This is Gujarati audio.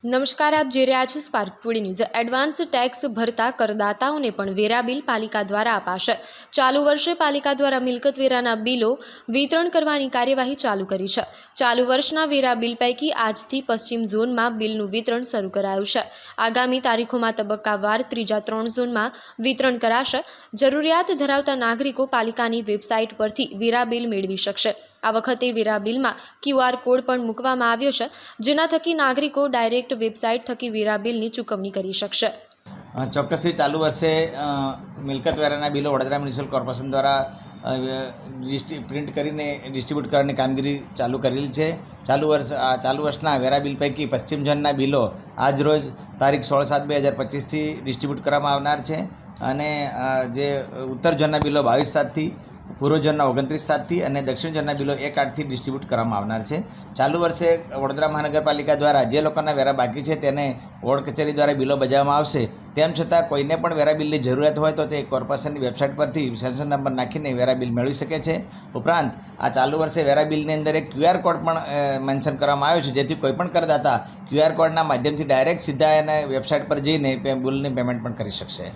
નમસ્કાર, આપ જોઈ રહ્યા છો spark today news. Advance tax ભરતા કરદાતાઓને પણ વેરા બિલ પાલિકા દ્વારા અપાશે। ચાલુ વર્ષે પાલિકા દ્વારા મિલકત વેરાના બિલો વિતરણ કરવાની કાર્યવાહી ચાલુ કરી છે। ચાલુ વર્ષના વેરા બિલ પૈકી આજથી પશ્ચિમ ઝોનમાં બિલનું વિતરણ શરૂ કરાયું છે। આગામી તારીખોમાં તબક્કાવાર ત્રીજા 3 ઝોનમાં વિતરણ કરાશે। જરૂરિયાત ધરાવતા નાગરિકો પાલિકાની વેબસાઇટ પરથી વેરા બિલ મેળવી શકશે। આ વખતે વેરા બિલમાં QR કોડ પણ મૂકવામાં આવ્યો છે, જેના થકી નાગરિકો ડાયરેક્ટ વેબસાઇટ થકી વેરા બિલની ચૂકવણી કરી શકશે। ચોક્કસથી ચાલુ વર્ષે મિલકત વેરાના બિલો વડોદરા મ્યુનિસિપલ કોર્પોરેશન દ્વારા પ્રિન્ટ કરીને ડિસ્ટ્રીબ્યુટ કરવાની કામગીરી ચાલુ કરેલી છે। ચાલુ વર્ષના વેરા બિલ પૈકી પશ્ચિમ ઝોનના બિલો આજરોજ તારીખ 16/7/2025થી ડિસ્ટ્રીબ્યુટ કરવામાં આવનાર છે અને જે ઉત્તર ઝોનના બિલો 22/7થી, પૂર્વ ઝોનના 29/7થી અને દક્ષિણ ઝોનના બિલો 1/8થી ડિસ્ટ્રીબ્યુટ કરવામાં આવનાર છે। ચાલુ વર્ષે વડોદરા મહાનગરપાલિકા દ્વારા જે લોકોના વેરા બાકી છે તેને વોર્ડ કચેરી દ્વારા બિલો બજાવવામાં આવશે। તેમ છતાં કોઈને પણ વેરા બિલની જરૂરિયાત હોય તો તે કોર્પોરેશનની વેબસાઇટ પરથી સેન્સર નંબર નાખીને વેરા બિલ મેળવી શકે છે। ઉપરાંત આ ચાલુ વર્ષે વેરા બિલની અંદર એક QR કોડ પણ મેન્શન કરવામાં આવ્યો છે, જેથી કોઈપણ કરદાતા QR કોડના માધ્યમથી ડાયરેક્ટ સીધા એને વેબસાઇટ પર જઈને બિલની પેમેન્ટ પણ કરી શકશે।